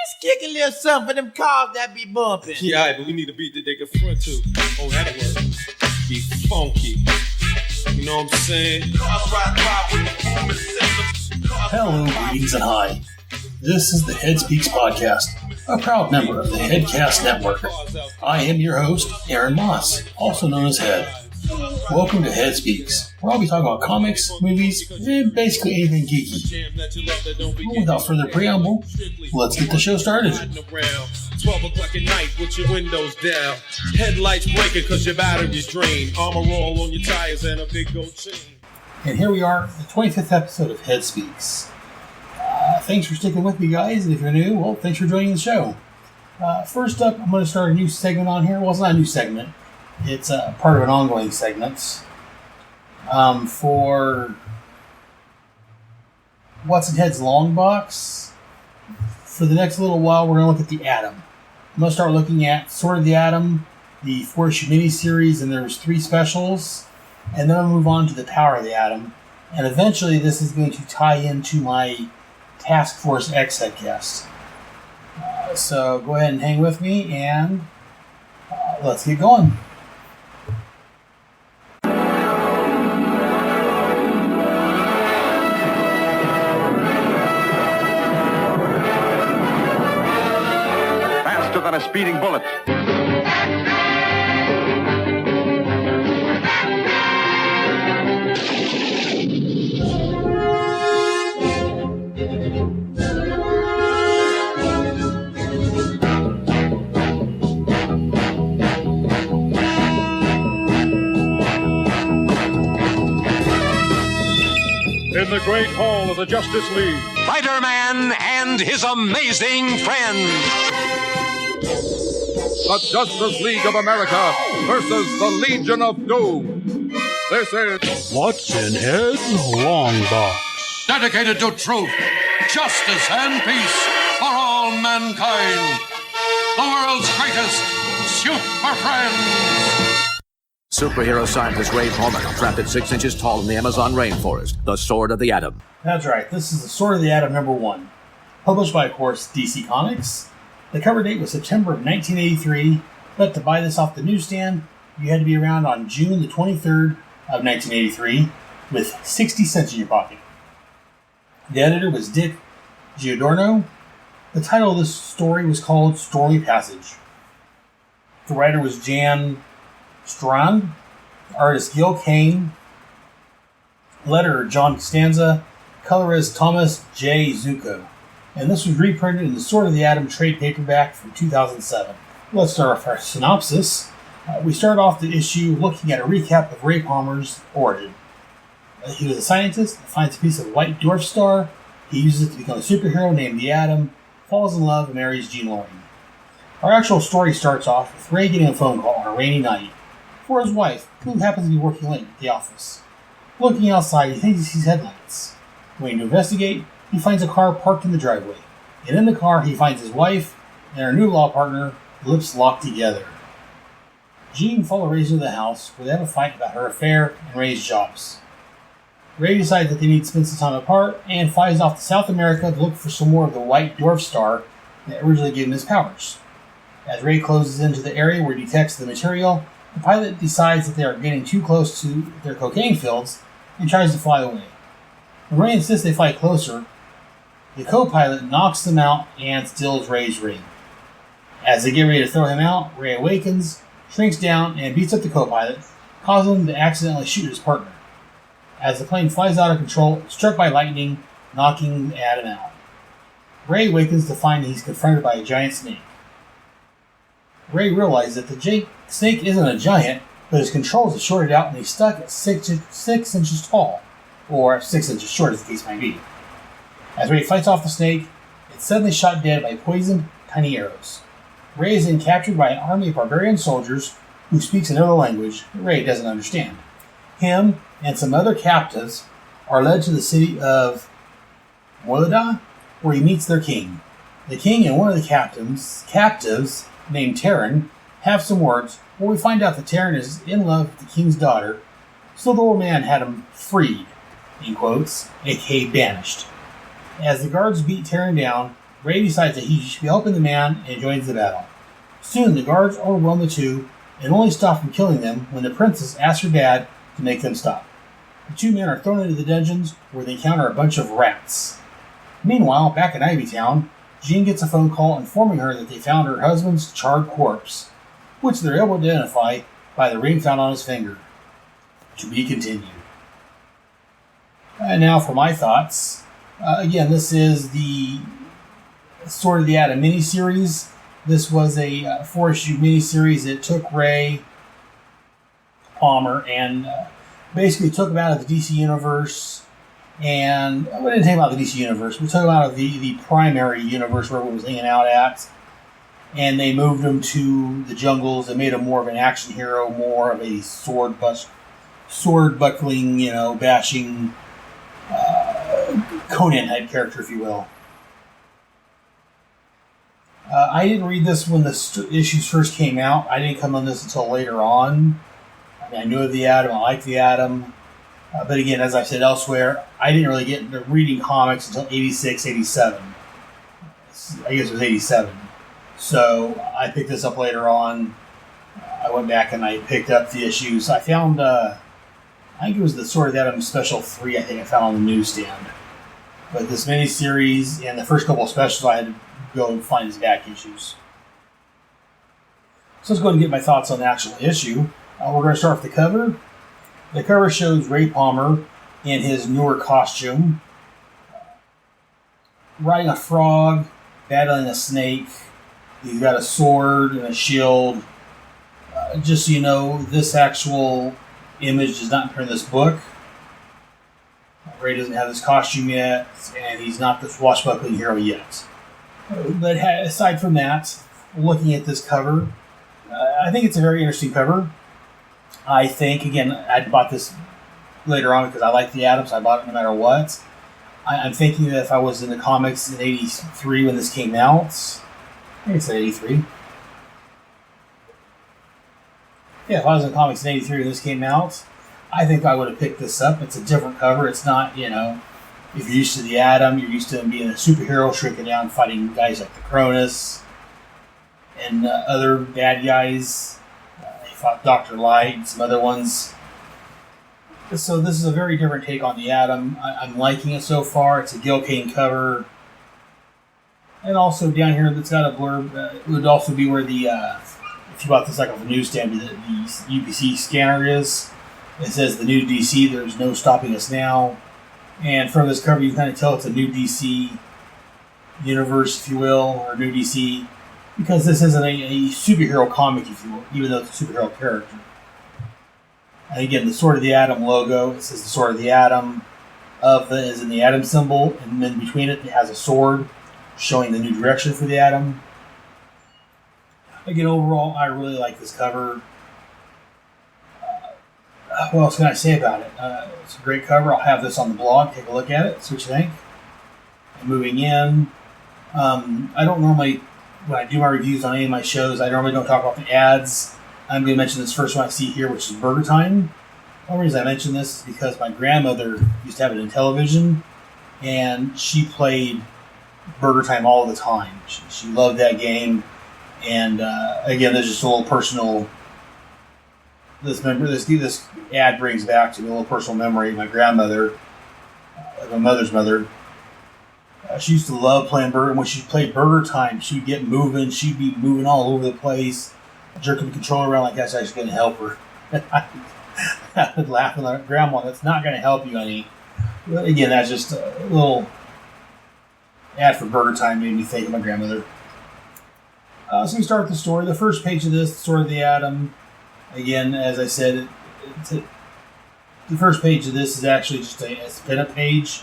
Just kick a little something for them cars that be bumping. Yeah, but we need a beat that they can front to. Oh, that'll work. Be funky. You know what I'm saying? Hello, greetings and hi. This is the Head Speaks Podcast, a proud member of the Headcast Network. I am your host, Aaron Moss, also known as Head. Welcome to Head Speaks, where I'll be talking about comics, movies, and basically anything geeky. Well, without further preamble, let's get the show started. 12 o'clock at night with your windows down. Headlights breaking because your battery's drained. Armor roll on your tires and a big gold chain. And here we are, the 25th episode of Head Speaks. Thanks for sticking with me, guys, and if you're new, well, thanks for joining the show. First up, I'm going to start a new segment on here. Well, it's not a new segment. It's part of an ongoing segment. For What's in Head's Long Box, for the next little while, we're going to look at the Atom. I'm going to start looking at Sword of the Atom, the 4-issue miniseries, and there's 3 specials. And then I'll move on to the Power of the Atom. And eventually this is going to tie into my Task Force X Headcast. So go ahead and hang with me, and let's get going. Faster than a speeding bullet. In the great hall of the Justice League, Spider-Man and his amazing friends. the Justice League of America versus the Legion of Doom. This is What's in Head's Long Box? Dedicated to truth, justice, and peace for all mankind. The world's greatest super friends. Superhero scientist Ray Palmer, trapped at 6 inches tall in the Amazon rainforest. The Sword of the Atom. That's right, this is the Sword of the Atom #1. Published by, of course, DC Comics. The cover date was September of 1983, but to buy this off the newsstand, you had to be around on June the 23rd of 1983, with 60 cents in your pocket. The editor was Dick Giordano. The title of this story was called Stormy Passage. The writer was Jan Strand, artist Gil Kane, letterer John Costanza, colorist Thomas J. Zucco. And this was reprinted in the Sword of the Atom trade paperback from 2007. Let's start off our synopsis. We start off the issue looking at a recap of Ray Palmer's origin. He was a scientist that finds a piece of white dwarf star. He uses it to become a superhero named the Atom, falls in love, and marries Jean Loring. Our actual story starts off with Ray getting a phone call on a rainy night for his wife, who happens to be working late at the office. Looking outside, he thinks he sees headlights. Going to investigate, he finds a car parked in the driveway. And in the car, he finds his wife and her new law partner, lips locked together. Jean follows Ray to the house, where they have a fight about her affair and Ray's jobs. Ray decides that they need to spend some time apart, and flies off to South America to look for some more of the white dwarf star that originally gave him his powers. As Ray closes into the area where he detects the material, the pilot decides that they are getting too close to their cocaine fields and tries to fly away. When Ray insists they fly closer, the co-pilot knocks them out and steals Ray's ring. As they get ready to throw him out, Ray awakens, shrinks down, and beats up the co-pilot, causing him to accidentally shoot his partner. As the plane flies out of control, it's struck by lightning, knocking the Atom out. Ray awakens to find he's confronted by a giant snake. Ray realizes that the snake isn't a giant, but his controls are shorted out and he's stuck at 6 inches tall, or 6 inches short as the case might be. As Ray fights off the snake, it's suddenly shot dead by poisoned, tiny arrows. Ray is then captured by an army of barbarian soldiers who speaks another language that Ray doesn't understand. Him and some other captives are led to the city of Molida, where he meets their king. The king and one of the captives, named Terran, have some words, where we find out that Terran is in love with the king's daughter, so the old man had him freed, in quotes, aka banished. As the guards beat Terran down, Ray decides that he should be helping the man and joins the battle. Soon, the guards overwhelm the two and only stop from killing them when the princess asks her dad to make them stop. The two men are thrown into the dungeons where they encounter a bunch of rats. Meanwhile, back in Ivytown, Jean gets a phone call informing her that they found her husband's charred corpse, which they're able to identify by the ring found on his finger. To be continued. And now for my thoughts. Again, this is the Sword of the Atom miniseries. This was a 4-issue miniseries that took Ray Palmer and basically took him out of the DC universe. And we didn't take him out of the DC universe. We took him out of the primary universe where he was hanging out at. And they moved him to the jungles and made him more of an action hero, more of a sword buckling, bashing Conan type character, if you will. I didn't read this when the issues first came out. I didn't come on this until later on. I mean, I knew of the Atom. I liked the Atom. But again, as I said elsewhere, I didn't really get into reading comics until 86, 87. I guess it was 87. So I picked this up later on. I went back and I picked up the issues. I found, I think it was the Sword of the Atom Special 3, I think I found on the newsstand. But this miniseries and the first couple of specials, I had to go and find his back issues. So let's go ahead and get my thoughts on the actual issue. We're going to start with the cover. The cover shows Ray Palmer in his newer costume, riding a frog, battling a snake. He's got a sword and a shield. Just so you know, this actual image does not appear in this book. Ray doesn't have his costume yet, and he's not the swashbuckling hero yet. But aside from that, looking at this cover, I think it's a very interesting cover. I think, again, I bought this later on because I like the Atom, so I bought it no matter what. I'm thinking that if I was in the comics in 83 when this came out, I think it's 83. Yeah, if I was in comics in 83 when this came out, I think I would have picked this up. It's a different cover. It's not, if you're used to the Atom, you're used to him being a superhero, shrinking down, fighting guys like the Cronus and other bad guys. He fought Dr. Light and some other ones. So this is a very different take on the Atom. I'm liking it so far. It's a Gil Kane cover. And also down here that's got a blurb. It would also be where the, if you bought this like off a newsstand, the UPC scanner is. It says the new DC, there's no stopping us now. And from this cover, you can kind of tell it's a new DC universe, if you will, or new DC, because this isn't a superhero comic, if you will, even though it's a superhero character. And again, the Sword of the Atom logo, it says the Sword of the Atom. Is in the Atom symbol, and then between it has a sword showing the new direction for the Atom. Again, overall, I really like this cover. What else can I say about it? It's a great cover. I'll have this on the blog. Take a look at it. See what you think. And moving in. I don't normally, when I do my reviews on any of my shows, I normally don't talk about the ads. I'm going to mention this first one I see here, which is Burger Time. The only reason I mention this is because my grandmother used to have it in television, and she played Burger Time all the time. She loved that game. And again, there's just a little personal. This ad brings back to me a little personal memory of my grandmother, my mother's mother. She used to love playing Burger. When she played Burger Time, she'd get moving. She'd be moving all over the place, jerking the controller around like that's actually going to help her. I would laugh at Grandma. That's not going to help you any. But again, that's just a little ad for Burger Time made me think of my grandmother. So we start with the story. The first page of this, the Sword of the Atom. Again, as I said, the first page of this is actually just a spin-up page.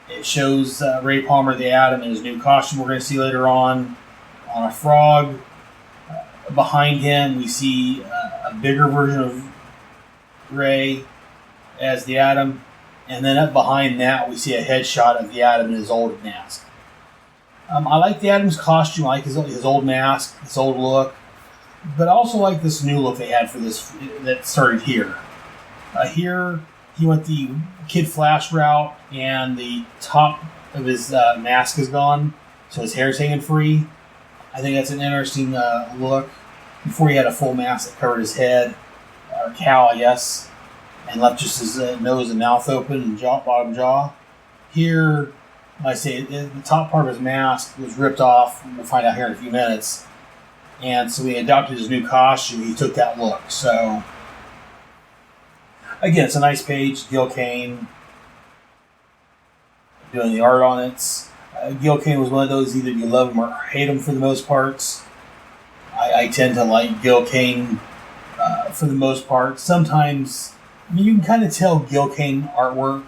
It shows Ray Palmer, the Atom, in his new costume we're going to see later on a frog. Behind him, we see a bigger version of Ray as the Atom. And then up behind that, we see a headshot of the Atom in his old mask. I like the Atom's costume. I like his old mask, his old look. But I also like this new look they had for this that started here. Here, he went the Kid Flash route, and the top of his mask is gone. so his hair's hanging free. I think that's an interesting look. Before he had a full mask that covered his head, or cowl, I guess, and left just his nose and mouth open and bottom jaw. Here, like I say, the top part of his mask was ripped off. We'll find out here in a few minutes. And so when he adopted his new costume, he took that look. So, again, it's a nice page. Gil Kane doing the art on it. Gil Kane was one of those, either you love him or hate him for the most parts. I tend to like Gil Kane for the most part. Sometimes you can kind of tell Gil Kane artwork.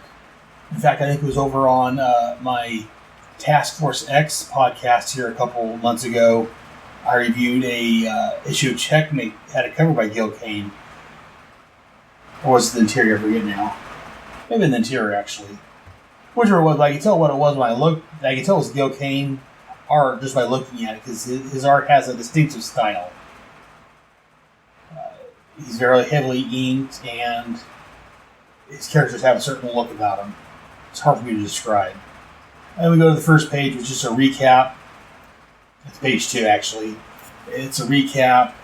In fact, I think it was over on my Task Force X podcast here a couple months ago. I reviewed a issue of Checkmate, had a cover by Gil Kane. Or was it the interior? I forget now. Maybe the interior, actually. Whichever it was, I could tell what it was when I looked. I could tell it was Gil Kane art just by looking at it, because his art has a distinctive style. He's very heavily inked, and his characters have a certain look about them. It's hard for me to describe. And we go to the first page, which is a recap. It's page 2, actually. It's a recap.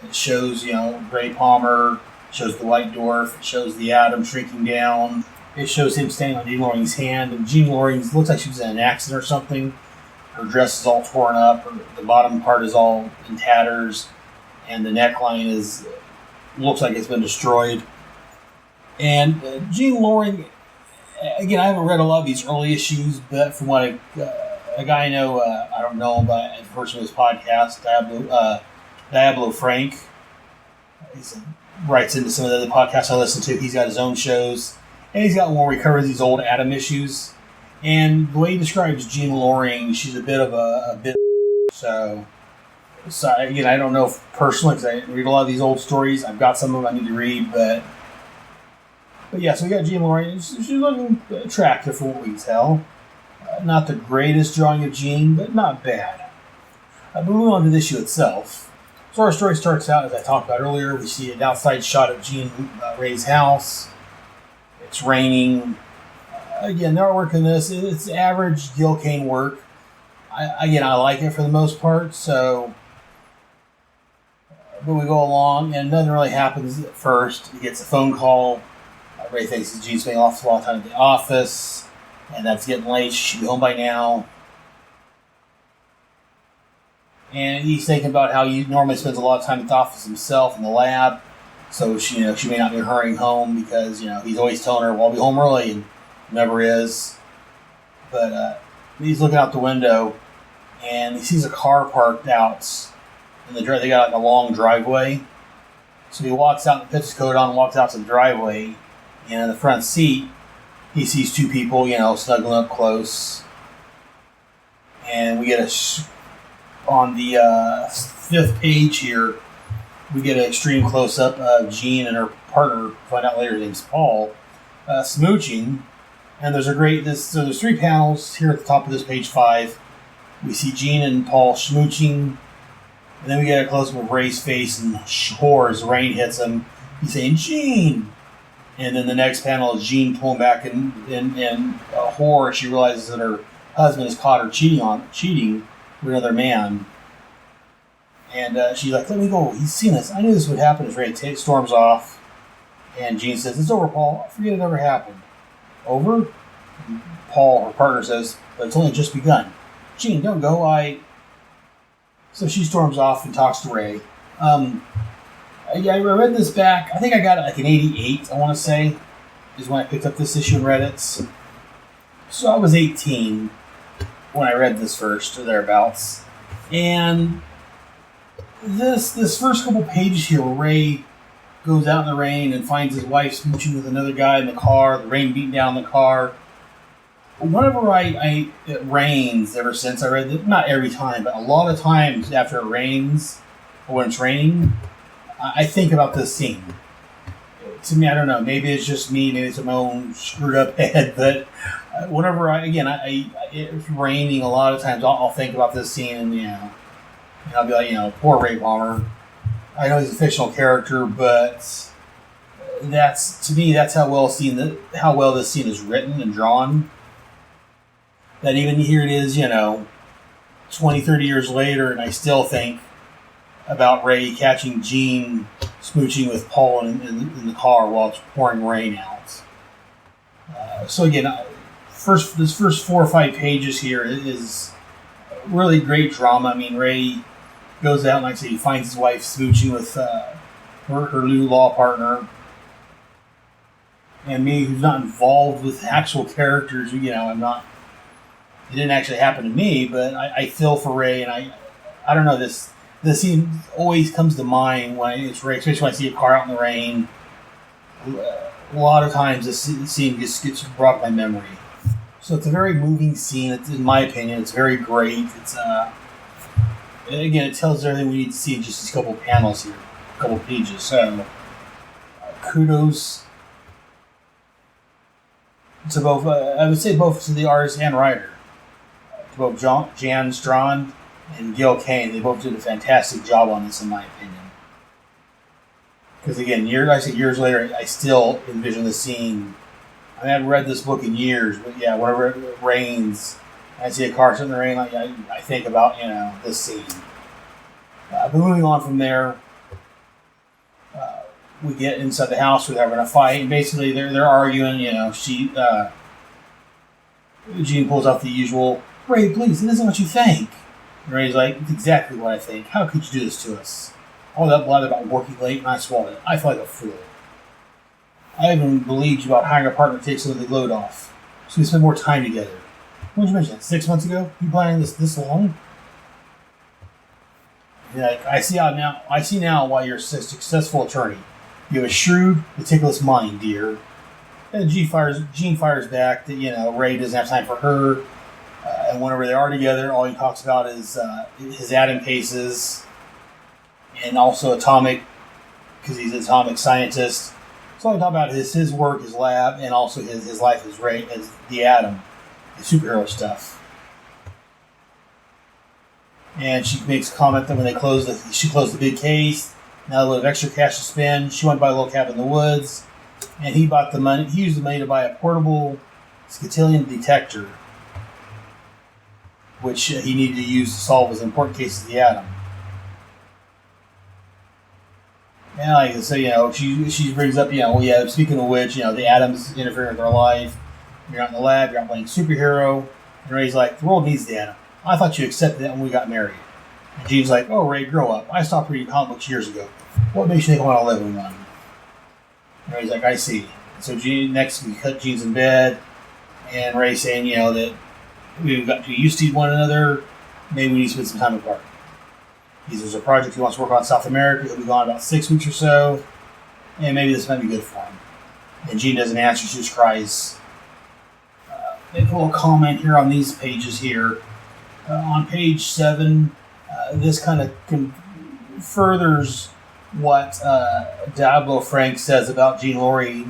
It shows, Ray Palmer. It shows the White Dwarf. It shows the Atom shrinking down. It shows him standing on Jean Loring's hand. And Jean Loring looks like she was in an accident or something. Her dress is all torn up. The bottom part is all in tatters. And the neckline looks like it's been destroyed. And Jean Loring, again, I haven't read a lot of these early issues, but from what a guy I know, I don't know him, but I've heard some of his podcast, Diablo Frank, he writes into some of the other podcasts I listen to. He's got his own shows, and he's got one where he covers these old Atom issues. And the way he describes Jean Loring, she's a bit of a bit. So again, I don't know if personally, because I read a lot of these old stories. I've got some of them I need to read, but yeah. So we got Jean Loring. She's looking attractive from what we can tell. Not the greatest drawing of Jean, but not bad. But moving on to the issue itself. So our story starts out, as I talked about earlier. We see an outside shot of Jean Ray's house. It's raining. Again, the artwork in this, it's average Gil Kane work. I like it for the most part. So, but we go along, and nothing really happens at first. He gets a phone call. Ray thinks Jean's spending an awful lot of time at the office, and that's getting late. She should be home by now. And he's thinking about how he normally spends a lot of time at the office himself in the lab. So she may not be hurrying home because he's always telling her, "Well, I'll be home early," and never is. But he's looking out the window, and he sees a car parked out in the they got like a long driveway. So he walks out and puts his coat on and walks out to the driveway. And in the front seat, he sees two people, snuggling up close. And we get on the 5th page here, we get an extreme close-up of Jean and her partner, find out later his name's Paul, smooching. And there's there's 3 panels here at the top of this page 5. We see Jean and Paul smooching. And then we get a close-up of Ray's face and horror as rain hits him. He's saying, "Jean!" And then the next panel is Jean pulling back in horror. She realizes that her husband has caught her cheating with another man. And she's like, "Let me go. He's seen this. I knew this would happen." As Ray storms off. And Jean says, "It's over, Paul. I forget it ever happened." "Over?" And Paul, her partner, says, "But it's only just begun." "Jean, don't go. So she storms off and talks to Ray. I read this back. I think I got it like an 88, I want to say, is when I picked up this issue and read it. So I was 18 when I read this first, or thereabouts. And this first couple pages here, where Ray goes out in the rain and finds his wife smooching with another guy in the car, the rain beating down the car. Whenever it rains, ever since I read it, not every time, but a lot of times after it rains, or when it's raining, I think about this scene. To me, I don't know, maybe it's just me, maybe it's my own screwed up head, but whenever it's raining, a lot of times I'll think about this scene, and I'll be like, poor Ray Palmer. I know he's a fictional character, but to me, that's how well this scene is written and drawn. that even here it is, 20, 30 years later, and I still think about Ray catching Jean smooching with Paul in the car while it's pouring rain out. So again, this first 4 or 5 pages here is really great drama. I mean, Ray goes out and, like I say, he finds his wife smooching with her new law partner. And me, who's not involved with actual characters, I'm not. It didn't actually happen to me, but I feel for Ray, and I don't know, this scene always comes to mind when it's Ray, especially when I see a car out in the rain. A lot of times this scene just gets brought to my memory. So it's a very moving scene. It's, in my opinion, it's very great. It's again, it tells us everything we need to see in just these couple of panels here, a couple of pages. So kudos to both. I would say both to the artist and writer, to both Jan Strand and Gil Kane. They both did a fantastic job on this, in my opinion. Because again, years later, I still envision the scene. I haven't read this book in years, but yeah, whenever it rains, I see a car sitting in the rain, I think about, this scene. But moving on from there, we get inside the house where they're having a fight, and basically they're arguing, Jean pulls out the usual, Ray, please, it isn't what you think. And Ray's like, it's exactly what I think. How could you do this to us? All that blather about working late, and I swallowed it. I feel like a fool. I even believed you about hiring a partner to take some of the load off, so we spend more time together. When did you mention that? 6 months ago? You planning this long? Yeah, I see now why you're a successful attorney. You have a shrewd, meticulous mind, dear. And Jean fires back that Ray doesn't have time for her, and whenever they are together, all he talks about is his atom cases. And also atomic, because he's an atomic scientist. So I talk about his work, his lab, and also his life as Ray, as the Atom, the superhero stuff. And she makes a comment that when she closed the big case, now a little extra cash to spend. She wanted to buy a little cabin in the woods, and he bought the money. He used the money to buy a portable scatillion detector, which he needed to use to solve his important case of the Atom. And like I say, she brings up, speaking of which, the Atom's interfering with our life. You're not in the lab, you're not playing superhero. And Ray's like, the world needs the Atom. I thought you accepted that when we got married. And Jean's like, oh, Ray, grow up. I stopped reading comic books years ago. What makes you think I want to live in one? And Ray's like, I see. So next we cut Jean's in bed, and Ray's saying, that we've got too used to one another. Maybe we need to spend some time apart. There's a project he wants to work on in South America. He'll be gone about 6 weeks or so. And maybe this might be good for him. And Jean doesn't answer. She just cries. Make a little comment here on these pages here. On page 7, this kind of furthers what Diablo Frank says about Jean Laurie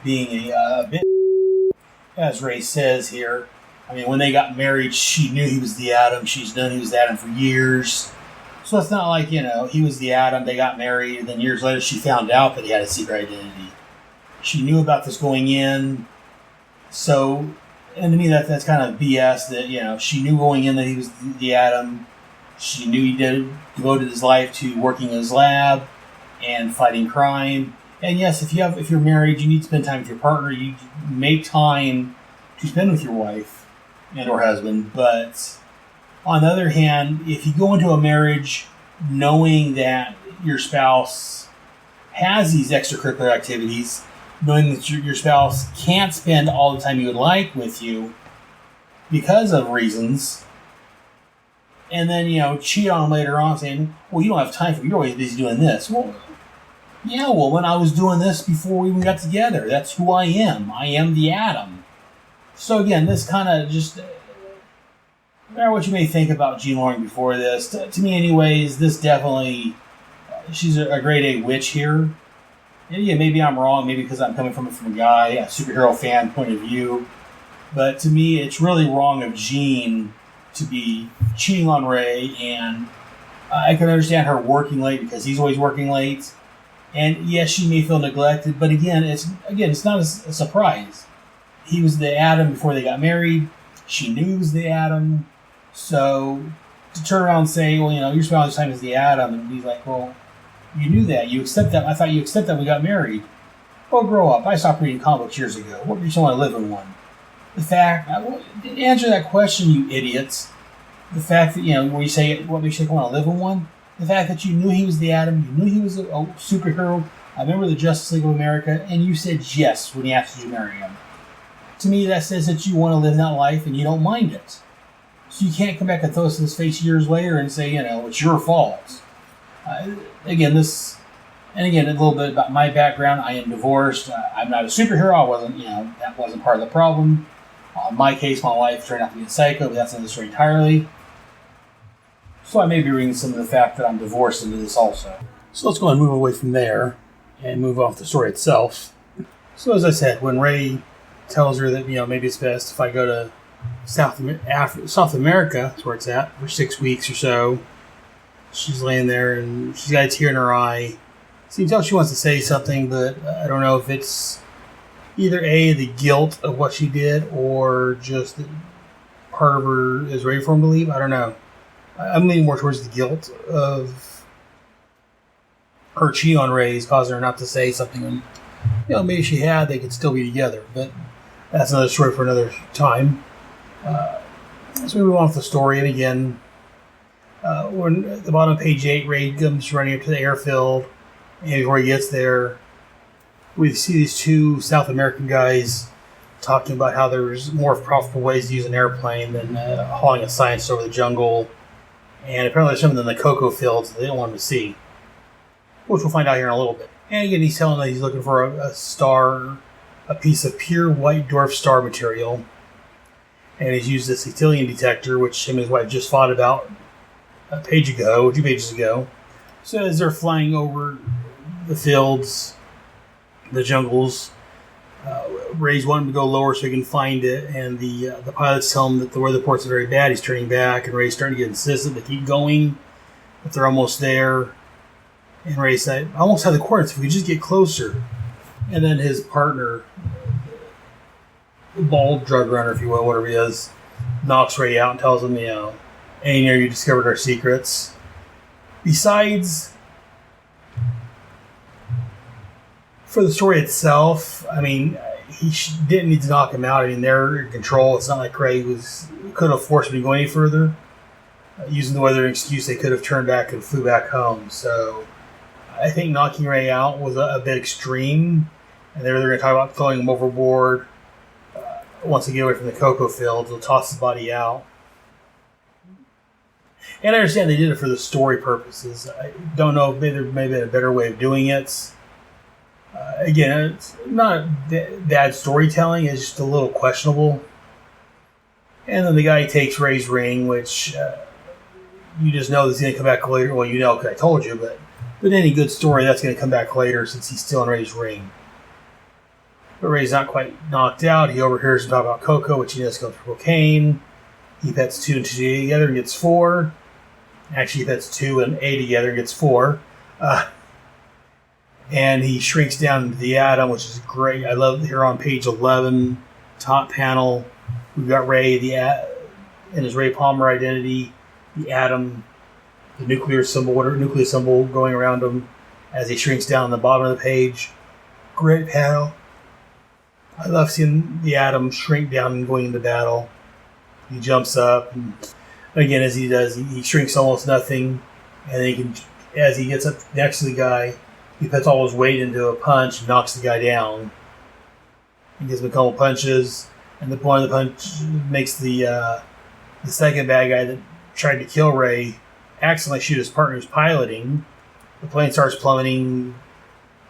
being a bit, as Ray says here. I mean, when they got married, she knew he was the Atom. She's known he was the Atom for years. So it's not like, he was the Atom, they got married, and then years later she found out that he had a secret identity. She knew about this going in. So, and to me that's kind of BS that, she knew going in that he was the Atom. She knew he devoted his life to working in his lab and fighting crime. And yes, if you're married, you need to spend time with your partner. You make time to spend with your wife and or husband, but on the other hand, if you go into a marriage knowing that your spouse has these extracurricular activities, knowing that your spouse can't spend all the time you would like with you because of reasons, and then, cheat on them later on saying, well, you don't have time for me, you're always busy doing this. Well, yeah, when I was doing this before we even got together, that's who I am. I am the Atom. So again, this kind of just... No matter what you may think about Jean Laurie before this, to me anyways, this definitely, she's a grade A witch here. And yeah, maybe I'm wrong, maybe because I'm coming from a guy, a superhero fan point of view. But to me, it's really wrong of Jean to be cheating on Ray, and I can understand her working late because he's always working late. And yes, she may feel neglected, but again, it's not a surprise. He was the Atom before they got married. She knew he was the Atom. So to turn around and say, well, you're spending all this time as the Atom, and he's like, well, you knew that. You accept that. I thought you accept that when we got married. Well, grow up. I stopped reading comic books years ago. What makes you want to live in one? The fact, answer that question, you idiots. The fact that, when you say, what makes you want to live in one? The fact that you knew he was the Atom, you knew he was a superhero, a member of the Justice League of America, and you said yes when he asked you to marry him. To me, that says that you want to live that life and you don't mind it. So you can't come back and throw us in his face years later and say, it's your fault. Again, a little bit about my background. I am divorced. I'm not a superhero. I wasn't, that wasn't part of the problem. In my case, my wife turned out to be a psycho, but that's another story entirely. So I may be reading some of the fact that I'm divorced into this also. So let's go and move away from there and move off the story itself. So as I said, when Ray tells her that, maybe it's best if I go to South America, that's where it's at, for 6 weeks or so, she's laying there and she's got a tear in her eye. So you can tell she wants to say something, but I don't know if it's either A, the guilt of what she did, or just part of her is ready for him to leave. I don't know. I'm leaning more towards the guilt of her cheating on Ray, causing her not to say something. And, maybe she had, they could still be together. But that's another story for another time. So we move on with the story. And again, when at the bottom of page 8, Ray comes running up to the airfield. And before he gets there, we see these two South American guys talking about how there's more profitable ways to use an airplane than hauling a scientist over the jungle. And apparently there's something in the cocoa fields that they don't want him to see, which we'll find out here in a little bit. And again, he's telling that he's looking for a star, a piece of pure white dwarf star material. And he's used this Ethelian detector, which him and his wife just fought about 2 pages ago. So as they're flying over the fields, the jungles, Ray's wanting to go lower so he can find it, and the pilots tell him that the weather reports are very bad. He's turning back, and Ray's starting to get insistent to keep going, but they're almost there. And Ray said, I almost have the coordinates if we could just get closer. And then his partner, the bald drug runner, if you will, whatever he is, knocks Ray out and tells him, hey, you discovered our secrets. Besides, for the story itself, he didn't need to knock him out. They're in control. It's not like Ray could have forced him to go any further. Using the weather excuse, they could have turned back and flew back home. So I think knocking Ray out was a bit extreme. And they're going to talk about throwing him overboard. Once they get away from the cocoa fields, they'll toss his body out. And I understand they did it for the story purposes. I don't know if there may have been a better way of doing it. Again, it's not bad storytelling. It's just a little questionable. And then the guy takes Ray's ring, which you just know that's going to come back later. Well, because I told you, but any good story, that's going to come back later since he's still in Ray's ring. But Ray's not quite knocked out. He overhears him talk about cocoa, which he knows comes from cocaine. He pets 2 and 2 together and gets 4. Actually, he pets 2 and A together and gets 4. And he shrinks down into the Atom, which is great. I love here on page 11, top panel, we've got Ray in his Ray Palmer identity, the Atom, the nucleus symbol going around him as he shrinks down on the bottom of the page. Great panel. I love seeing the Atom shrink down and going into battle. He jumps up, and again, as he does, he shrinks almost nothing, and then as he gets up next to the guy, he puts all his weight into a punch and knocks the guy down. He gives him a couple punches, and the point of the punch makes the second bad guy that tried to kill Ray accidentally shoot his partner who's piloting. The plane starts plummeting,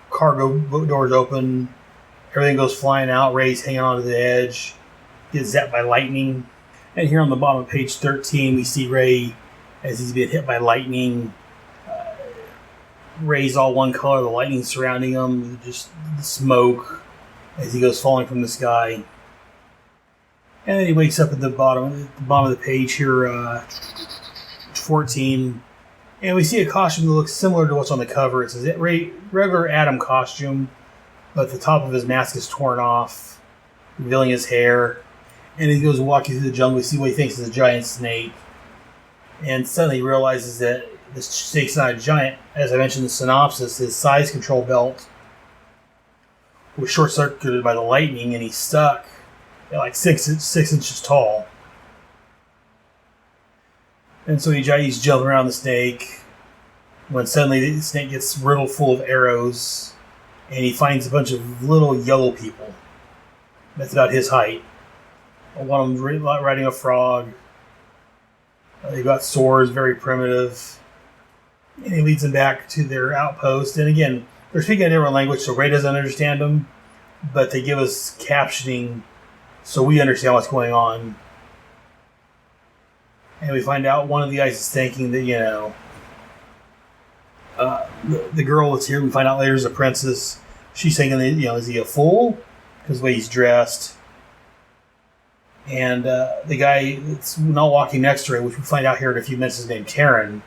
cargo doors open, everything goes flying out, Ray's hanging onto the edge, gets zapped by lightning. And here on the bottom of page 13, we see Ray as he's being hit by lightning. Ray's all one color, the lightning surrounding him, just the smoke as he goes falling from the sky. And then he wakes up at the bottom of the page here, 14, and we see a costume that looks similar to what's on the cover. It's a regular Atom costume, but the top of his mask is torn off, revealing his hair. And he goes walking through the jungle to see what he thinks is a giant snake. And suddenly he realizes that this snake's not a giant. As I mentioned in the synopsis, his size control belt was short-circuited by the lightning, and he's stuck at like 6 inches tall. And so he's jumping around the snake when suddenly the snake gets riddled full of arrows, and he finds a bunch of little yellow people. That's about his height. One of them's riding a frog. They've got swords, very primitive. And he leads them back to their outpost. And again, they're speaking a different language, so Ray doesn't understand them. But they give us captioning so we understand what's going on. And we find out one of the guys is thinking that, the girl that's here, we find out later is a princess. She's thinking that, is he a fool? Because of the way he's dressed. And the guy that's not walking next to her, which we find out here in a few minutes, is named Taryn.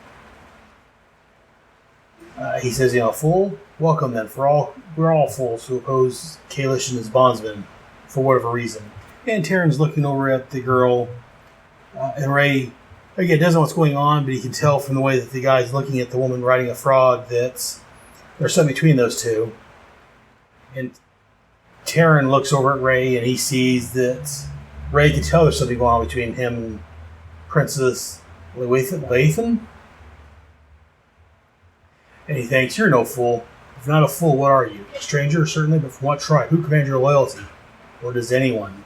He says, fool? Welcome then, for we're all fools who oppose Kalish and his bondsmen, for whatever reason. And Taryn's looking over at the girl, and Ray, again, doesn't know what's going on, but he can tell from the way that the guy's looking at the woman riding a frog that there's something between those two. And Taryn looks over at Ray, and he sees that Ray can tell there's something going on between him and Princess Lathan. And he thinks, you're no fool. If not a fool, what are you? A stranger, certainly, but from what tribe? Who commands your loyalty? Or does anyone?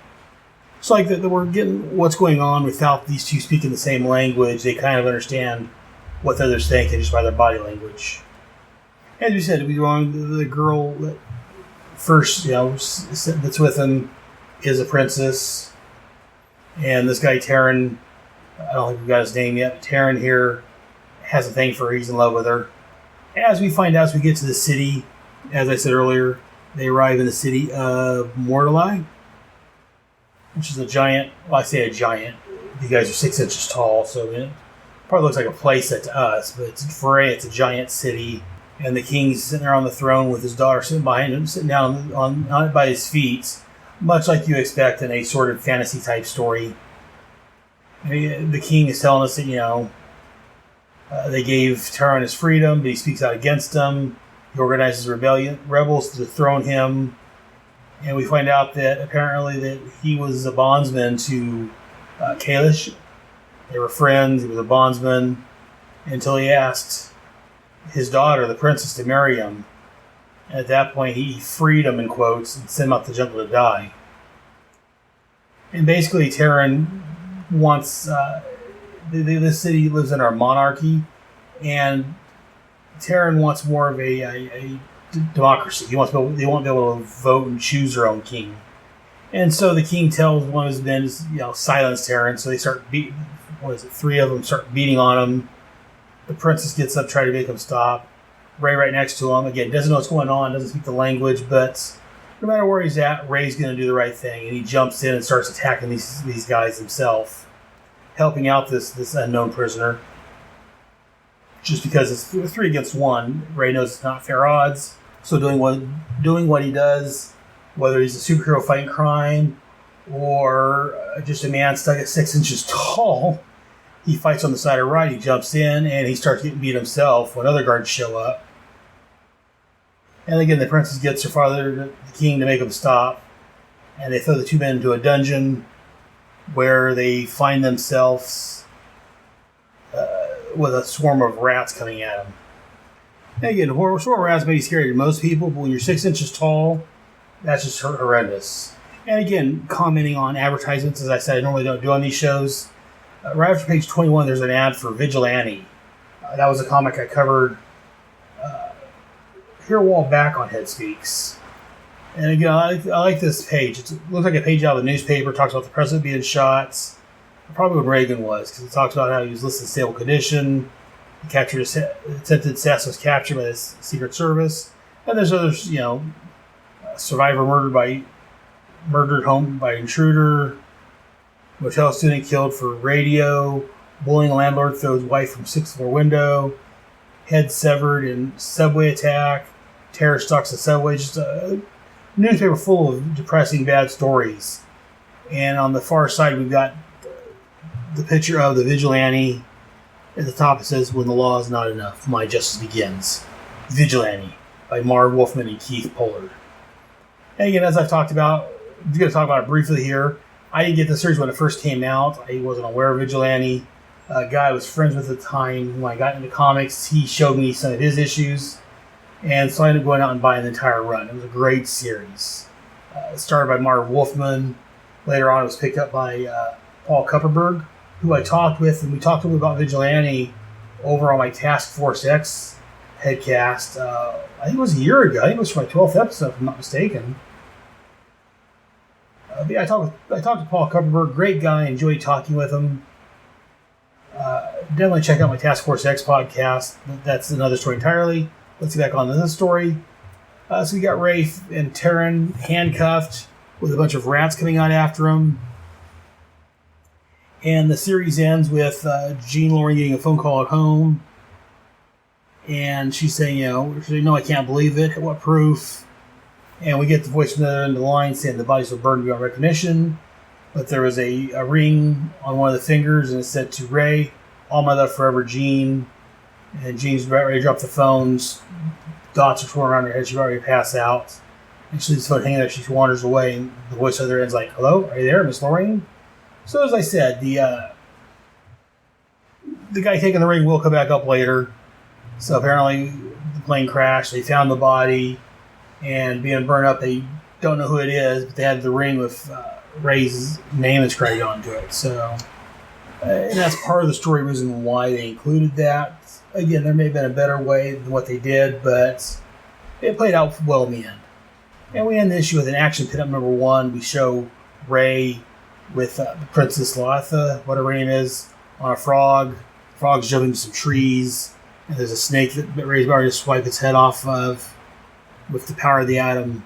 It's like that we're getting what's going on without these two speaking the same language. They kind of understand what the other's thinking just by their body language. As we said, the girl that first, that's with him is a princess. And this guy, Taryn, I don't think we've got his name yet. Taryn here has a thing for her. He's in love with her. As we find out, as we get to the city, as I said earlier, they arrive in the city of Mortali, which is a giant. Well, I say a giant. You guys are 6 inches tall, so it probably looks like a playset to us. But for Ray, it's a giant city, and the king's sitting there on the throne with his daughter sitting behind him, sitting down on by his feet. Much like you expect in a sort of fantasy type story. The king is telling us that, they gave Taran his freedom, but he speaks out against them. He organizes rebels to dethrone him. And we find out that apparently that he was a bondsman to Kalish. They were friends, he was a bondsman, until he asked his daughter, the princess, to marry him. At that point, he freed him, in quotes, and sent him out the jungle to die. And basically, Taryn wants... this city lives in our monarchy, and Taryn wants more of a democracy. They want to be able to vote and choose their own king. And so the king tells one of his men to silence Taryn, so they start beating... 3 of them start beating on him. The princess gets up, trying to make him stop. Ray right next to him. Again, doesn't know what's going on, doesn't speak the language, but no matter where he's at, Ray's going to do the right thing. And he jumps in and starts attacking these guys himself, helping out this unknown prisoner. Just because it's 3 against 1, Ray knows it's not fair odds. So doing what he does, whether he's a superhero fighting crime or just a man stuck at 6 inches tall, he fights on the side of right. He jumps in and he starts getting beat himself when other guards show up. And again, the princess gets her father, the king, to make him stop. And they throw the 2 men into a dungeon where they find themselves with a swarm of rats coming at them. And again, a swarm of rats may be scary to most people, but when you're 6 inches tall, that's just horrendous. And again, commenting on advertisements, as I said, I normally don't do on these shows. Right after page 21, there's an ad for Vigilante. That was a comic I covered here a while back on Head Speaks. And again, I like this page. It looks like a page out of the newspaper. It talks about the president being shot. Probably when Reagan was, because it talks about how he was listed in stable condition. He attempted assassin was captured by the Secret Service. And there's others, survivor murdered home by intruder. Motel student killed for radio. Bullying landlord throws wife from 6th floor window. Head severed in subway attack. Terror stalks the subway. Just a newspaper full of depressing, bad stories. And on the far side, we've got the picture of the vigilante. At the top, it says, "When the law is not enough, my justice begins." Vigilante by Marv Wolfman and Keith Pollard. And again, as I've talked about, I'm going to talk about it briefly here. I didn't get the series when it first came out. I wasn't aware of Vigilante. A guy I was friends with at the time, when I got into comics, he showed me some of his issues. And so I ended up going out and buying the entire run. It was a great series. It started by Marv Wolfman. Later on, it was picked up by Paul Kupperberg, who I talked with, and we talked a little bit about Vigilante over on my Task Force X headcast. I think it was a year ago. I think it was for my 12th episode, if I'm not mistaken. Yeah, I talked to Paul Kupperberg. Great guy. Enjoyed talking with him. Definitely check out my Task Force X podcast. That's another story entirely. Let's get back on to this story. So we got Rafe and Taryn handcuffed with a bunch of rats coming out after him. And the series ends with Jean Loring getting a phone call at home. And she's saying, "No, I can't believe it. What proof?" And we get the voice from the other end of the line saying the bodies were burned beyond recognition. But there was a ring on one of the fingers, and it said, "To Ray, all my love forever, Jean." And Jean's about ready to drop the phones. Dots are swirling around her head. She's about ready to pass out. And she leaves the phone hanging there. She wanders away, and the voice on the other end's like, "Hello, are you there, Miss Loring?" So as I said, the guy taking the ring will come back up later. So apparently the plane crashed. They found the body, and being burned up, they don't know who it is, but they had the ring with Ray's name inscribed onto it. So, and that's part of the story reason why they included that. Again, there may have been a better way than what they did, but it played out well in the end. And we end the issue with an action pinup number 1. We show Ray with the Princess Loatha, whatever her name is, on a frog. The frog's jumping into some trees, and there's a snake that Ray's about to swipe its head off of with the power of the atom.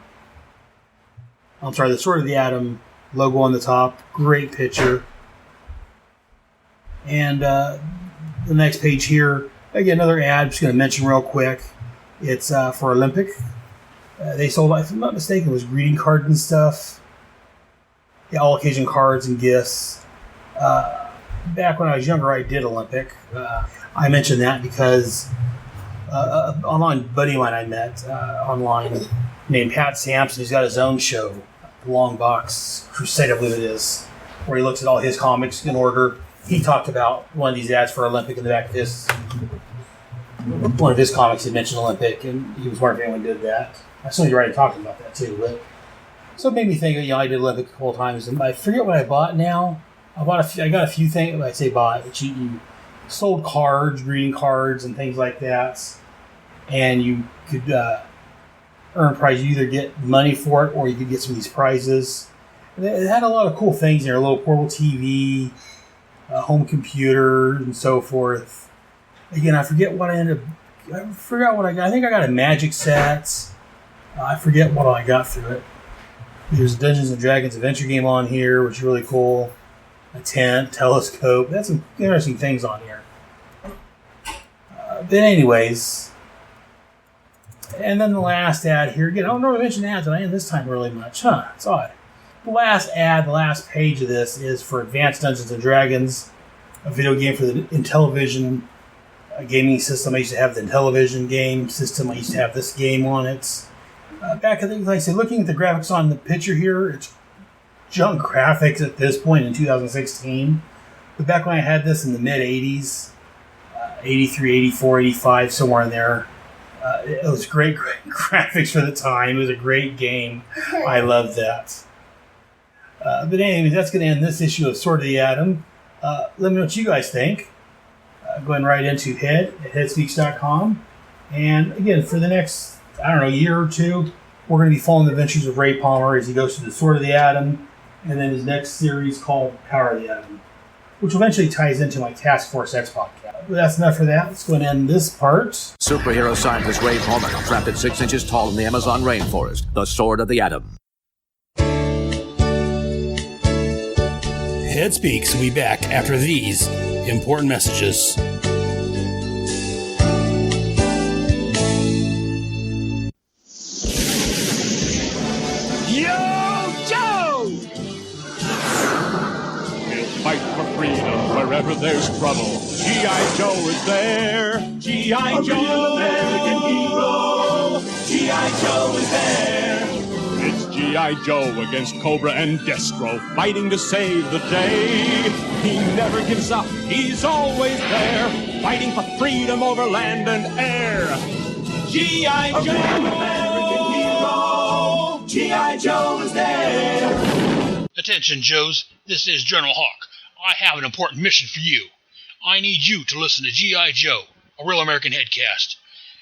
I'm sorry, the Sword of the Atom logo on the top. Great picture. And the next page here, again, another ad. I'm just going to mention real quick. It's for Olympic. They sold, if I'm not mistaken, it was greeting cards and stuff. Yeah, all occasion cards and gifts. Back when I was younger, I did Olympic. I mentioned that because an online buddy of mine I met online named Pat Sampson, who's got his own show, Long Box Crusade, I believe it is, where he looks at all his comics in order. He talked about one of these ads for Olympic in the back of one of his comics. He mentioned Olympic, and he was wondering if anyone did that. I saw you already talking about that too, but so it made me think. I did Olympic a couple of times, and I forget what I bought now. I got a few things. I say bought, but you sold cards, greeting cards, and things like that, and you could earn prizes. You either get money for it, or you could get some of these prizes. And it had a lot of cool things in there: a little portable TV, a home computer, and so forth. Again, I forget what I forgot what I got. I think I got a Magic set. I forget what I got through it. There's a Dungeons and Dragons adventure game on here, which is really cool. A tent, telescope. That's some interesting things on here. But anyways, and then the last ad here. Again, I don't normally mention ads, and I am this time really much. It's odd. The last ad, the last page of this is for Advanced Dungeons and Dragons, a video game for the Intellivision gaming system. I used to have the Intellivision game system. I used to have this game on it. Back at like I said, looking at the graphics on the picture here, it's junk graphics at this point in 2016. But back when I had this in the mid 80s, 83, 84, 85, somewhere in there, it was great graphics for the time. It was a great game. I loved that. But anyways, that's going to end this issue of Sword of the Atom. Let me know what you guys think. Going right into Head at headspeaks.com. And again, for the next, year or two, we're going to be following the adventures of Ray Palmer as he goes through the Sword of the Atom, and then his next series called Power of the Atom, which eventually ties into my Task Force X podcast. But that's enough for that. Let's go and end this part. Superhero scientist Ray Palmer, trapped at 6 inches tall in the Amazon rainforest. The Sword of the Atom. Head Speaks will be back after these important messages. Yo, Joe! there's trouble, G.I. Joe is there. G.I. Joe, American hero. G.I. Joe is there. It's G.I. Joe against Cobra and Destro, fighting to save the day. He never gives up, he's always there, fighting for freedom over land and air. G.I. Joe, American hero. G.I. Joe is there. Attention, Joes. This is General Hawk. I have an important mission for you. I need you to listen to G.I. Joe, a Real American Headcast.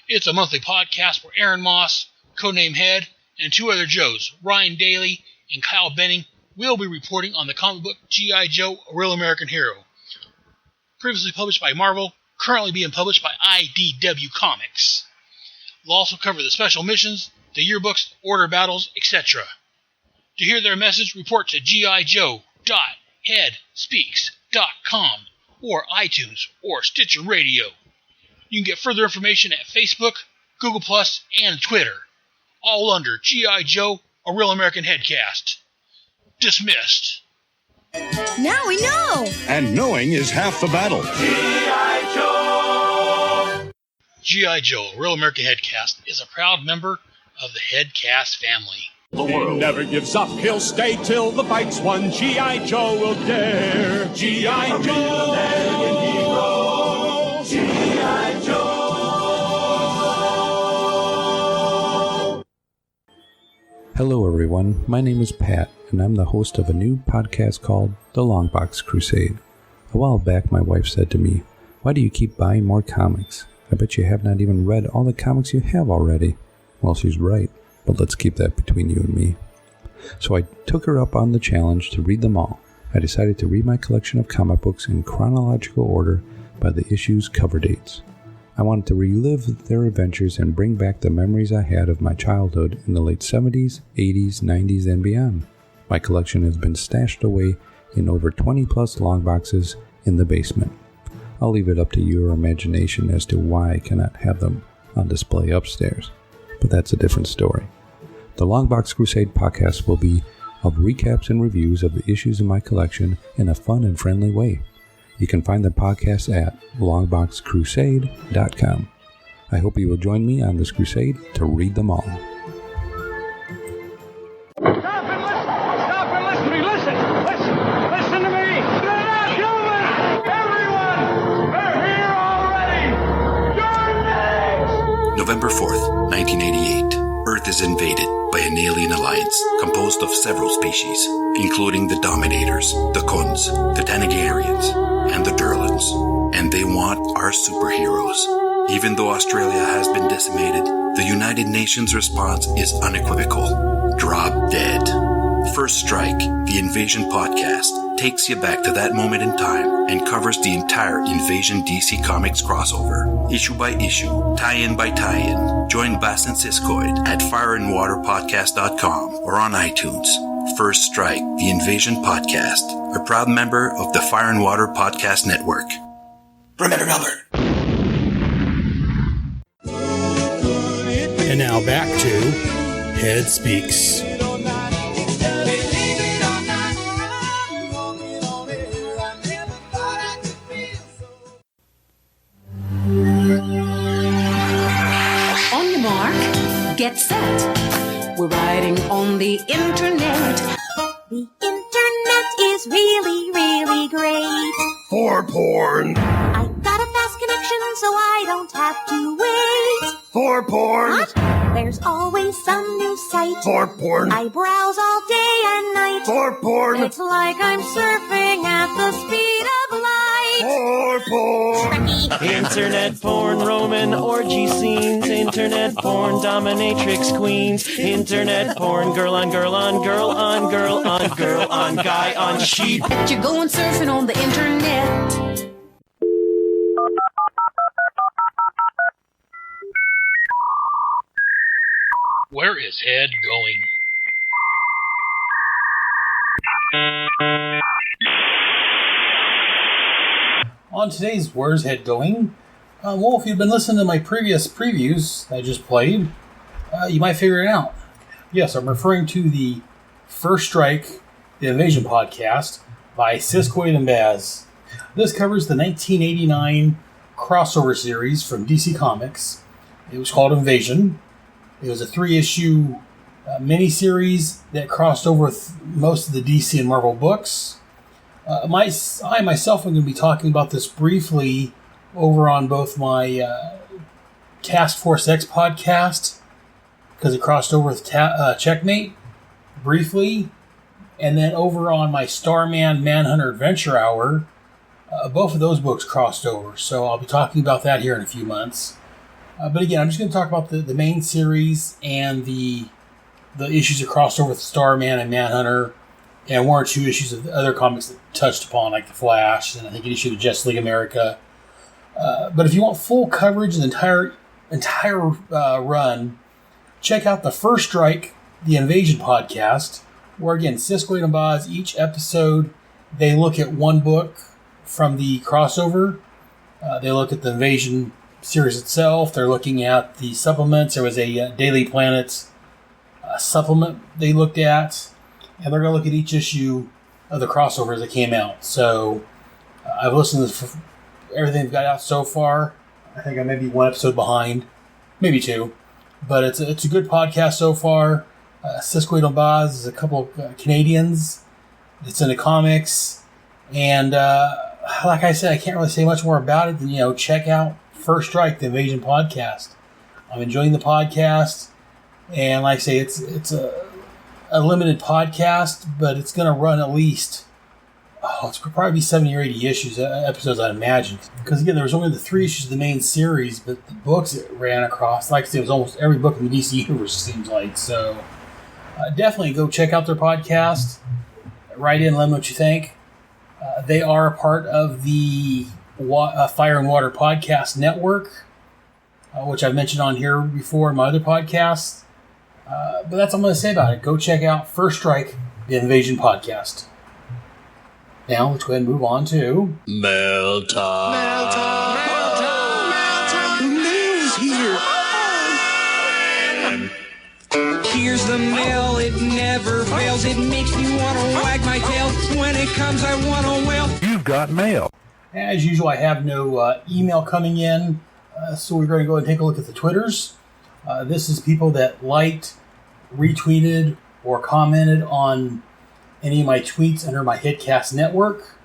It's a monthly podcast where Aaron Moss, codename Head, and two other Joes, Ryan Daly and Kyle Benning, will be reporting on the comic book G.I. Joe, a Real American Hero. Previously published by Marvel, currently being published by IDW Comics. We'll also cover the special missions, the yearbooks, order battles, etc. To hear their message, report to GIJoe.headspeaks.com or iTunes or Stitcher Radio. You can get further information at Facebook, Google+, and Twitter. All under G.I. Joe, a Real American Headcast. Dismissed. Now we know! And knowing is half the battle. G.I. Joe! G.I. Joe, a Real American Headcast, is a proud member of the Headcast family. He never gives up, he'll stay till the fight's won. G.I. Joe will dare. G.I. Joe, American hero. G.I. Joe. Hello, everyone. My name is Pat, and I'm the host of a new podcast called The Long Box Crusade. A while back, my wife said to me, "Why do you keep buying more comics? I bet you have not even read all the comics you have already." Well, she's right, but let's keep that between you and me. So I took her up on the challenge to read them all. I decided to read my collection of comic books in chronological order by the issue's cover dates. I wanted to relive their adventures and bring back the memories I had of my childhood in the late 70s, 80s, 90s, and beyond. My collection has been stashed away in over 20 plus long boxes in the basement. I'll leave it up to your imagination as to why I cannot have them on display upstairs, but that's a different story. The Long Box Crusade podcast will be of recaps and reviews of the issues in my collection in a fun and friendly way. You can find the podcast at longboxcrusade.com. I hope you will join me on this crusade to read them all. Stop and listen to me! Listen to me! They're not human! Everyone! They're here already! You're next! November 4th, 1988. Earth is invaded by an alien alliance composed of several species, including the Dominators, the Khunds, the Tanagarians, and the Durlans. And they want our superheroes. Even though Australia has been decimated, the United Nations response is unequivocal. Drop dead. First Strike, the Invasion podcast, takes you back to that moment in time and covers the entire Invasion DC Comics crossover. Issue by issue, tie-in by tie-in. Join Bass and Siskoid at fireandwaterpodcast.com or on iTunes. First Strike, the Invasion podcast, a proud member of the Fire and Water Podcast Network. Remember Melbourne. And now back to Head Speaks. On your mark, get set. We're riding on the internet. The internet is really, really great. For porn. I got a fast connection so I don't have to wait. For porn. What? There's always some new site. For porn. I browse all day and night. For porn. It's like I'm surfing at the speed of light. For porn. Internet porn, Roman orgy scenes. Internet porn, dominatrix queens. Internet porn, girl on girl on girl on girl on girl on guy on sheep. Bet you're going surfing on the internet. Where is Head going? On today's Where's Head Going? Well, if you've been listening to my previous previews I just played, you might figure it out. Yes, I'm referring to the First Strike, the Invasion podcast by Siskoid and Baz. This covers the 1989 crossover series from DC Comics. It was called Invasion. It was a 3-issue miniseries that crossed over with most of the DC and Marvel books. I myself am going to be talking about this briefly over on both my Task Force X podcast, because it crossed over with Checkmate briefly, and then over on my Starman Manhunter Adventure Hour. Both of those books crossed over, so I'll be talking about that here in a few months. But again, I'm just going to talk about the main series and the issues that crossed over with Starman and Manhunter, and 1 or 2 issues of the other comics that touched upon, like The Flash, and I think an issue of Justice League America. But if you want full coverage of the entire run, check out the First Strike, the Invasion podcast, where again, Cisco and Boz, each episode, they look at one book from the crossover. They look at the Invasion series itself. They're looking at the supplements. There was a Daily Planet supplement they looked at, and they're going to look at each issue of the crossovers that came out. So I've listened to everything they've got out so far. I think I may be 1 episode behind, maybe 2, but it's a good podcast so far. Cisco and Boz is a couple of Canadians. It's in the comics, and like I said, I can't really say much more about it than, check out First Strike, the Invasion podcast. I'm enjoying the podcast, and like I say, it's a limited podcast, but it's going to run at least, it's probably be 70 or 80 episodes, I'd imagine. Because again, there was only the 3 issues of the main series, but the books it ran across, like I said, it was almost every book in the DC universe, it seems like. So definitely go check out their podcast. Write in, let them know what you think. They are a part of the Fire and Water Podcast Network, which I've mentioned on here before in my other podcasts. But that's all I'm going to say about it. Go check out First Strike, the Invasion podcast. Now, let's go ahead and move on to Mail time. The mail's here. Here's the mail, it never fails. It makes me want to wag my tail. When it comes, I want to wail. You've got mail. As usual, I have no email coming in, so we're going to go ahead and take a look at the Twitters. This is people that liked, retweeted, or commented on any of my tweets under my Headcast network.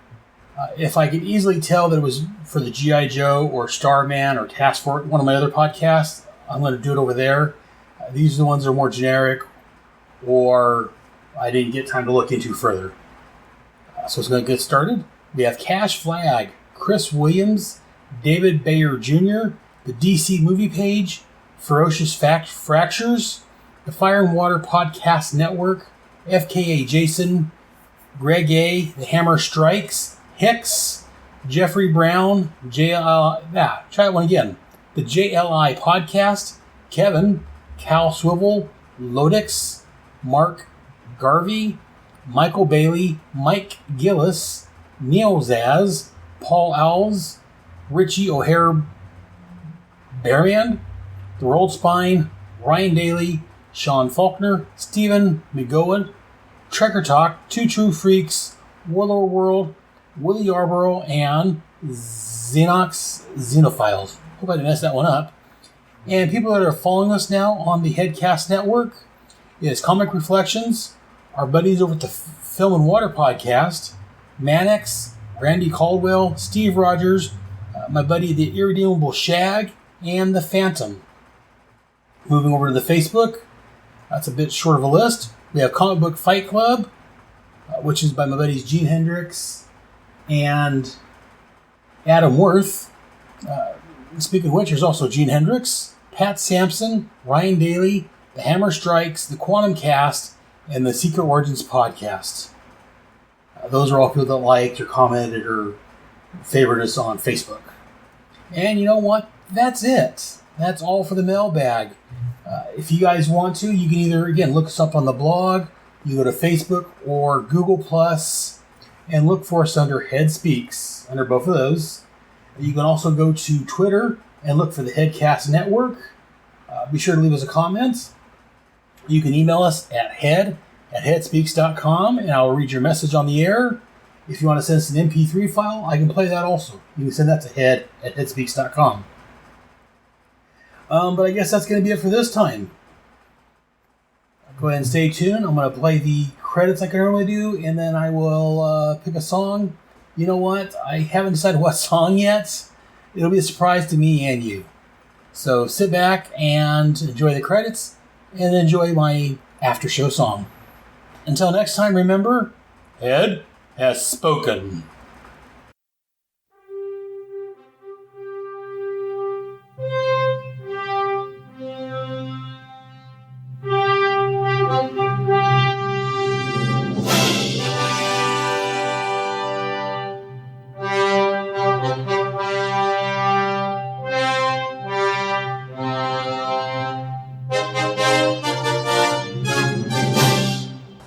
If I could easily tell that it was for the G.I. Joe or Starman or Task Force, one of my other podcasts, I'm going to do it over there. These are the ones that are more generic, or I didn't get time to look into further. So it's going to get started. We have Cash Flag, Chris Williams, David Bayer Jr., the DC Movie Page, Ferocious Fractures, the Fire and Water Podcast Network, FKA Jason, Greg A., The Hammer Strikes, Hicks, Jeffrey Brown, try that one again. The JLI Podcast, Kevin, Cal Swivel, Lodix, Mark Garvey, Michael Bailey, Mike Gillis, Neil Zaz, Paul Owls, Richie O'Hare Barian, The Rolled Spine, Ryan Daly, Sean Faulkner, Stephen McGowan, Trekker Talk, Two True Freaks, Warlord World, Willie Yarborough, and Xenox Xenophiles. Hope I didn't mess that one up. And people that are following us now on the Headcast Network is Comic Reflections, our buddies over at the Film and Water Podcast, Mannix, Randy Caldwell, Steve Rogers, my buddy the Irredeemable Shag, and the Phantom. Moving over to the Facebook, that's a bit short of a list. We have Comic Book Fight Club, which is by my buddies Gene Hendricks and Adam Worth. Speaking of which, there's also Gene Hendricks, Pat Sampson, Ryan Daly, The Hammer Strikes, The Quantum Cast, and the Secret Origins Podcast. Those are all people that liked or commented or favored us on Facebook. And you know what? That's it. That's all for the mailbag. If you guys want to, you can either, again, look us up on the blog, you go to Facebook or Google Plus, and look for us under Head Speaks, under both of those. You can also go to Twitter and look for the Headcast Network. Be sure to leave us a comment. You can email us at headspeaks.com, and I'll read your message on the air. If you want to send us an MP3 file, I can play that also. You can send that to head@headspeaks.com. But I guess that's going to be it for this time. Go ahead and stay tuned. I'm going to play the credits like I normally do, and then I will pick a song. You know what? I haven't decided what song yet. It'll be a surprise to me and you. So sit back and enjoy the credits, and enjoy my after-show song. Until next time, remember, Head has spoken.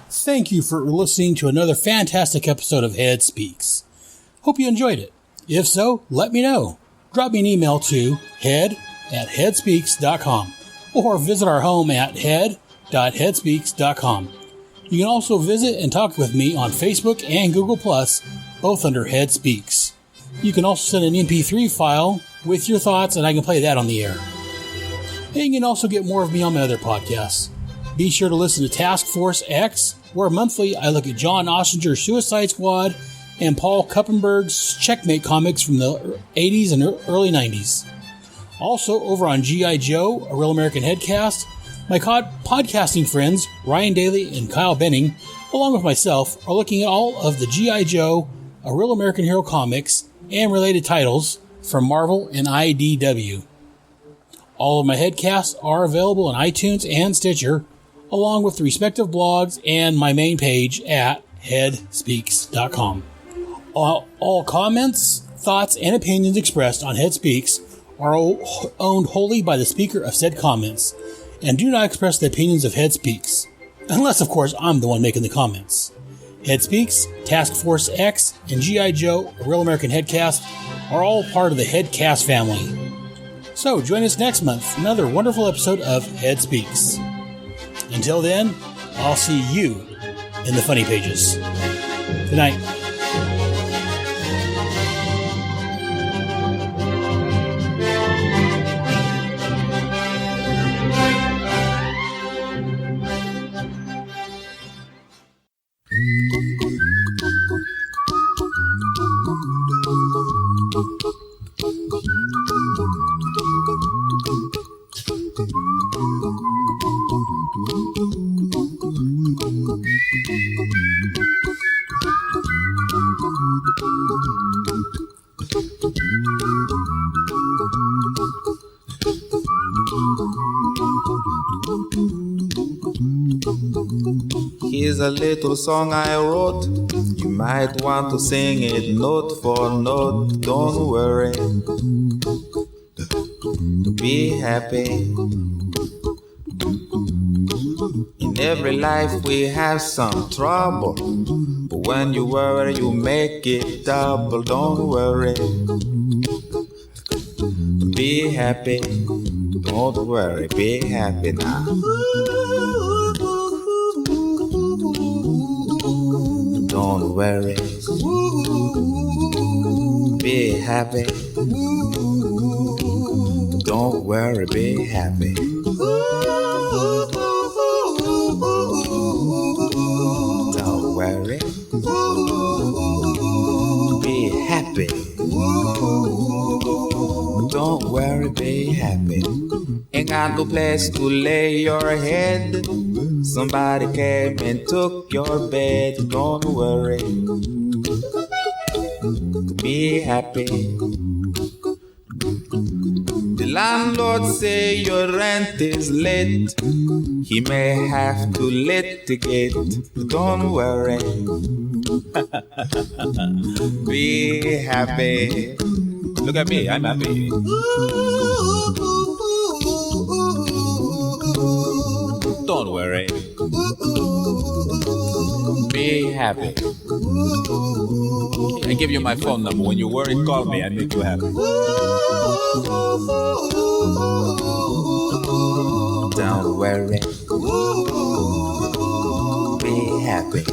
Thank you for listening to another fantastic episode of Head Speaks. Hope you enjoyed it. If so, let me know. Drop me an email to head@headspeaks.com or visit our home at head.headspeaks.com. You can also visit and talk with me on Facebook and Google+, both under Head Speaks. You can also send an MP3 file with your thoughts, and I can play that on the air. And you can also get more of me on my other podcasts. Be sure to listen to Task Force X, where monthly I look at John Ossinger's Suicide Squad and Paul Kuppenberg's Checkmate comics from the 80s and early 90s. Also, over on G.I. Joe, a Real American Headcast, my podcasting friends Ryan Daly and Kyle Benning, along with myself, are looking at all of the G.I. Joe, a Real American Hero comics, and related titles from Marvel and IDW. All of my headcasts are available on iTunes and Stitcher, along with the respective blogs and my main page at headspeaks.com. All comments, thoughts, and opinions expressed on Head Speaks are owned wholly by the speaker of said comments and do not express the opinions of Head Speaks, unless, of course, I'm the one making the comments. Head Speaks, Task Force X, and G.I. Joe, a Real American Headcast, are all part of the Headcast family. So join us next month for another wonderful episode of Head Speaks. Until then, I'll see you in the funny pages. Good night. Here's a little song I wrote. You might want to sing it note for note. Don't worry. Be happy. In every life we have some trouble, but when you worry you make it double. Don't worry. Be happy. Don't worry. Be happy now. Don't worry. Be happy. Don't worry, be happy. Don't worry. Be happy. Don't worry, be happy. Ain't got no place to lay your head. Somebody came and took your bed. Don't worry. Be happy. The landlord say your rent is late. He may have to litigate. Don't worry. Be happy. Look at me, I'm happy. Don't worry. Be happy. I give you my phone number. When you worry, call me. I make you happy. Don't worry. Be happy.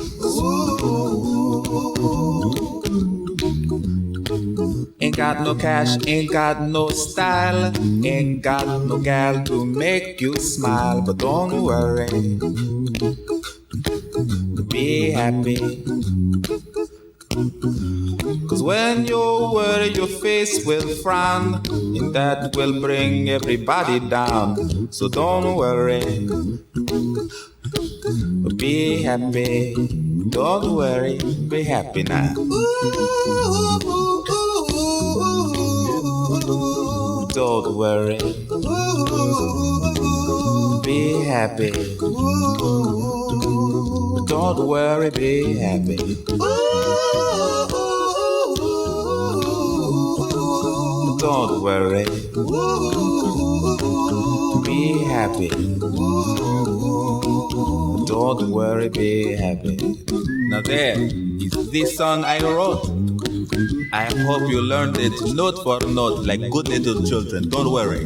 Ain't got no cash, ain't got no style, ain't got no gal to make you smile. But don't worry, be happy. 'Cause when you worry, your face will frown, and that will bring everybody down. So don't worry, be happy. Don't worry, be happy now. Don't worry, be happy. Don't worry, be happy. Don't worry, be happy. Don't worry, be happy. Now there is this song I wrote. I hope you learned it note for note like good little children. Don't worry,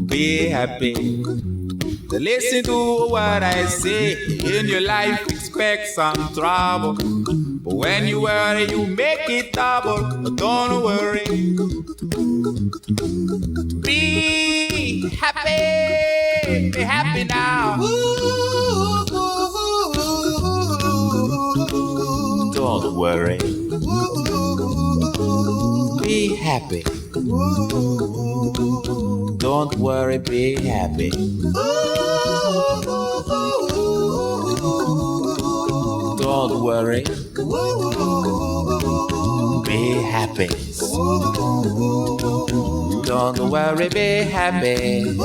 be happy. Listen to what I say. In your life, expect some trouble. But when you worry, you make it double. Don't worry. Be happy. Be happy now. Don't worry. Be happy. Don't worry, be happy. Don't worry, be happy. Don't worry, be happy.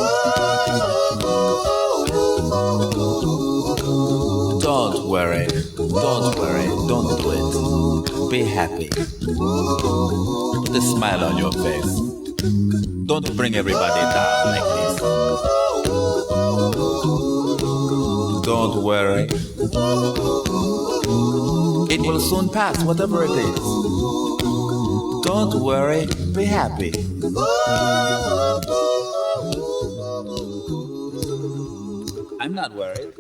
Don't worry, don't do it. Be happy. Put a smile on your face. Don't bring everybody down like this. Don't worry. It will soon pass, whatever it is. Don't worry, be happy. I'm not worried.